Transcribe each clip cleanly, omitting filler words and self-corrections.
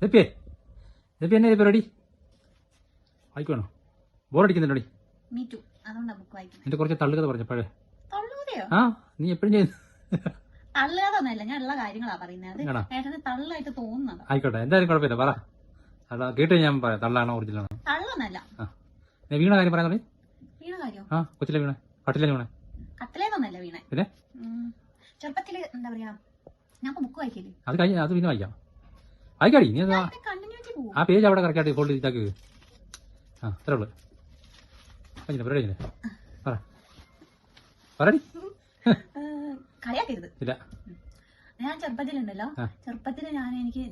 എന്നാ പരിപാടി വായിക്കുവാണോ? ബോറടിക്കുന്നുണ്ടോടി? എന്റെ കുറച്ച് തള്ളുകഥ പറഞ്ഞപ്പോഴേ ആ നീ എപ്പോഴും ചെയ്യുന്നു. തള്ളുകഥൊന്നല്ല, ഞാൻ ഉള്ള കാര്യങ്ങളാ പറയുന്നത്. തള്ളായിട്ട് തോന്നുന്നത്. ആയിക്കോട്ടെ, എന്തായാലും കുഴപ്പമില്ല, പറ. കേട്ട് ഞാൻ പറയാം, തള്ളാണോ ഒറിജിനലാണോ. തള്ളൊന്നല്ല. വീണ കാര്യം പറയാൻ തുടങ്ങി. വീണ കാര്യം? ആ കൊച്ചിലെ വീണ, കട്ടിലെ വീണ. കട്ടിലേന്നൊന്നല്ല വീണ. പിന്നെ ചെറുപ്പത്തില് എന്താ പറയാ, ഞാൻ ബുക്ക് വായിക്കില്ലേ, അത് കഴിഞ്ഞ അത് പിന്നെ വായിക്കാം. വായിക്കാടി നീ. ആ പേജ് അവിടെ കറക്റ്റായിട്ട് ഫോൾഡ് ചെയ്താക്കി. ആ അത്രേ ഉള്ളു. പരിപാടി പറ, പറടി. കളിയാക്കരുത്. ഇല്ല, ഞാൻ ചെറുപ്പത്തിലുണ്ടല്ലോ, ചെറുപ്പത്തില് എനിക്ക്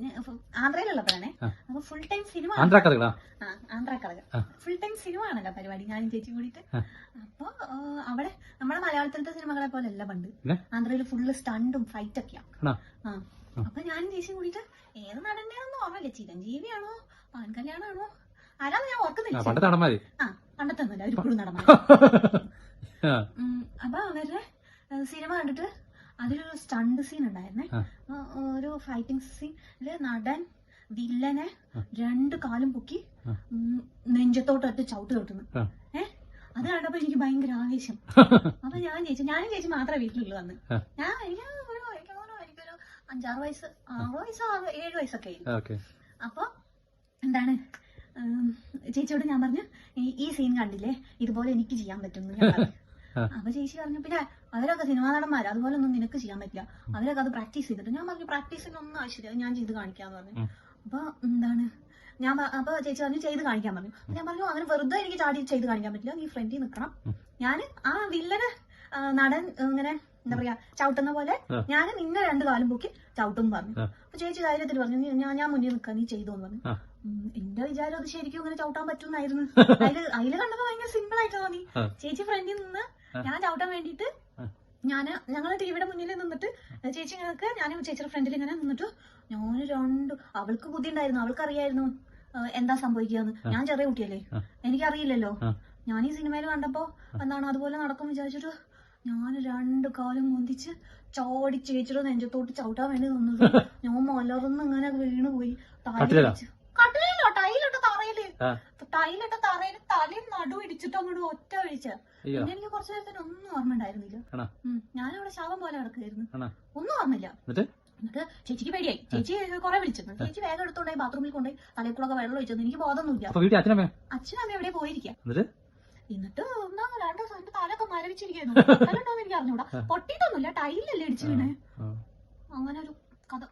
ആന്ധ്രയിലുള്ളപ്പോഴാണേ, അപ്പൊ ഫുൾ ടൈം സിനിമ. ആന്ധ്രാ കഥകളാ? ആന്ധ്രാ കഥകൾ. ഫുൾ ടൈം സിനിമ ആണല്ലോ പരിപാടി, ഞാനും ചേച്ചി കൂടിയിട്ട്. അപ്പൊ അവിടെ നമ്മുടെ മലയാളത്തിലത്തെ സിനിമകളെ പോലെ അല്ല പണ്ട്. ആന്ധ്രയില് ഫുള്ള് സ്റ്റണ്ടും ഫൈറ്റ് ഒക്കെയാ. അപ്പൊ ഞാനും ചേച്ചിയും കൂടിയിട്ട് ഏത് നടന്റെ ഒന്നും ഓർമ്മയില്ല, ചിരഞ്ജീവിയാണോ പാൻ കല്യാണാണോ ആരാന്ന് ഞാൻ ഓർക്കുന്നില്ല. പണ്ടത്തെ നടന്മാര്. പണ്ടത്തെ ഒന്നുമില്ല, ഒരു നടന്മാർ. അപ്പൊ അവരുടെ സിനിമ കണ്ടിട്ട് അതിലൊരു സ്റ്റണ്ട് സീൻ ഉണ്ടായിരുന്നേ. ഒരു ഫൈറ്റിംഗ് സീനില് നടൻ വില്ലനെ 2 കാലും പൊക്കി നെഞ്ചത്തോട്ട് ചവിട്ട് തൊട്ടുന്നു. അത് കണ്ടപ്പോ എനിക്ക് ഭയങ്കര ആവേശം. അപ്പൊ ഞാനും ചേച്ചി മാത്രമേ വീട്ടിലുള്ളൂ അന്ന്. എനിക്കൊരു 5-6 വയസ്സ്, 6 വയസ്സോ 7 വയസ്സൊക്കെ ആയിരുന്നു. അപ്പൊ എന്താണ്, ചേച്ചിയോട് ഞാൻ പറഞ്ഞു, ഈ സീൻ കണ്ടില്ലേ, ഇതുപോലെ എനിക്ക് ചെയ്യാൻ പറ്റുന്നു ഞാൻ പറഞ്ഞു. അപ്പൊ ചേച്ചി പറഞ്ഞു, പിന്നെ അവരൊക്കെ സിനിമാ നടന്മാർ, അതുപോലെ ഒന്നും നിനക്ക് ചെയ്യാൻ പറ്റില്ല, അവരൊക്കെ അത് പ്രാക്ടീസ് ചെയ്തിട്ട്. ഞാൻ പറഞ്ഞു, പ്രാക്ടീസിനൊന്നും ആവശ്യമില്ല, ഞാൻ ചെയ്ത് കാണിക്കാന്ന് പറഞ്ഞു. അപ്പൊ എന്താണ് അപ്പൊ ചേച്ചി പറഞ്ഞു ചെയ്ത് കാണിക്കാൻ പറഞ്ഞു. ഞാൻ പറഞ്ഞു, അങ്ങനെ വെറുതെ എനിക്ക് ചാടി ചെയ്ത് കാണിക്കാൻ പറ്റില്ല, നീ ഫ്രണ്ടിൽ നിൽക്കണം. ഞാൻ ആ വില്ലന് നടൻ ഇങ്ങനെ എന്താ പറയാ ചവിട്ടുന്ന പോലെ ഞാൻ നിന്നെ 2 കാലും പൊക്കി ചവിട്ടും പറഞ്ഞു. അപ്പൊ ചേച്ചി ധൈര്യത്തിൽ പറഞ്ഞു, ഞാൻ മുന്നിൽ നിൽക്കാം, നീ ചെയ്തോന്ന് പറഞ്ഞു. എന്റെ വിചാരം അത് ശരിക്കും ഇങ്ങനെ ചവിട്ടാൻ പറ്റുന്നായിരുന്നു. അതില് കണ്ടപ്പോ ഭയങ്കര സിമ്പിൾ ആയിട്ട് തോന്നി. ചേച്ചി ഫ്രണ്ടിൽ നിന്ന് ഞാൻ ചവിട്ടാൻ വേണ്ടിട്ട് ഞങ്ങള് ടിവിയുടെ മുന്നിൽ നിന്നിട്ട് ചേച്ചി ഞങ്ങൾക്ക് ഞാനും ചേച്ചിയുടെ ഫ്രണ്ടിൽ ഇങ്ങനെ നിന്നിട്ട് അവൾക്ക് ബുദ്ധി ഉണ്ടായിരുന്നു, അവൾക്ക് അറിയായിരുന്നു എന്താ സംഭവിക്കാന്ന്. ഞാൻ ചെറിയ കുട്ടിയല്ലേ, എനിക്കറിയില്ലല്ലോ. ഞാൻ ഈ സിനിമയിൽ കണ്ടപ്പോ എന്താണ് അതുപോലെ നടക്കും വിചാരിച്ചിട്ട് ഞാൻ 2 കാലും മുന്തിച്ച് ചാടി ചേച്ചിയുടെ നെഞ്ചത്തോട്ട് ചവിട്ടാൻ വേണ്ടി നിന്നത്. ഞാൻ മലർന്ന് ഇങ്ങനെ വീണുപോയി. കട്ടിലോ ടൈലിട്ട തറയില് തലയും നടു ഇടിച്ചിട്ട് അങ്ങോട്ട് ഒറ്റ വീഴ്ച. പിന്നെ എനിക്ക് കുറച്ചു നേരത്തിന് ഒന്നും ഓർമ്മ ഉണ്ടായിരുന്നില്ല. ഞാനവിടെ ശവം പോലെ കിടക്കായിരുന്നു, ഒന്നും ഓർമ്മയില്ല. എന്നിട്ട് ചേച്ചിക്ക് പേടിയായി. ചേച്ചി കുറെ വിളിച്ചിരുന്നു. ചേച്ചി വേഗം എടുത്തോണ്ടായി ബാത്റൂമിൽ കൊണ്ടുപോയി തലയിൽ കൂടെ വെള്ളം ഒഴിച്ചത്. എനിക്ക് ബോധമൊന്നുമില്ല. അച്ഛനമ്മ എവിടെ പോയിരിക്കാം. എന്നിട്ട് എന്താ 2 ദിവസം എന്റെ തലൊക്കെ മരവിച്ചിരിക്കുന്നു. തലണ്ടോന്ന് എനിക്ക് അറിഞ്ഞൂടാ. പൊട്ടിയിട്ടൊന്നുമില്ല, ടൈലല്ലേ ഇടിച്ചു വീണേ. അങ്ങനെ ഒരു കഥ.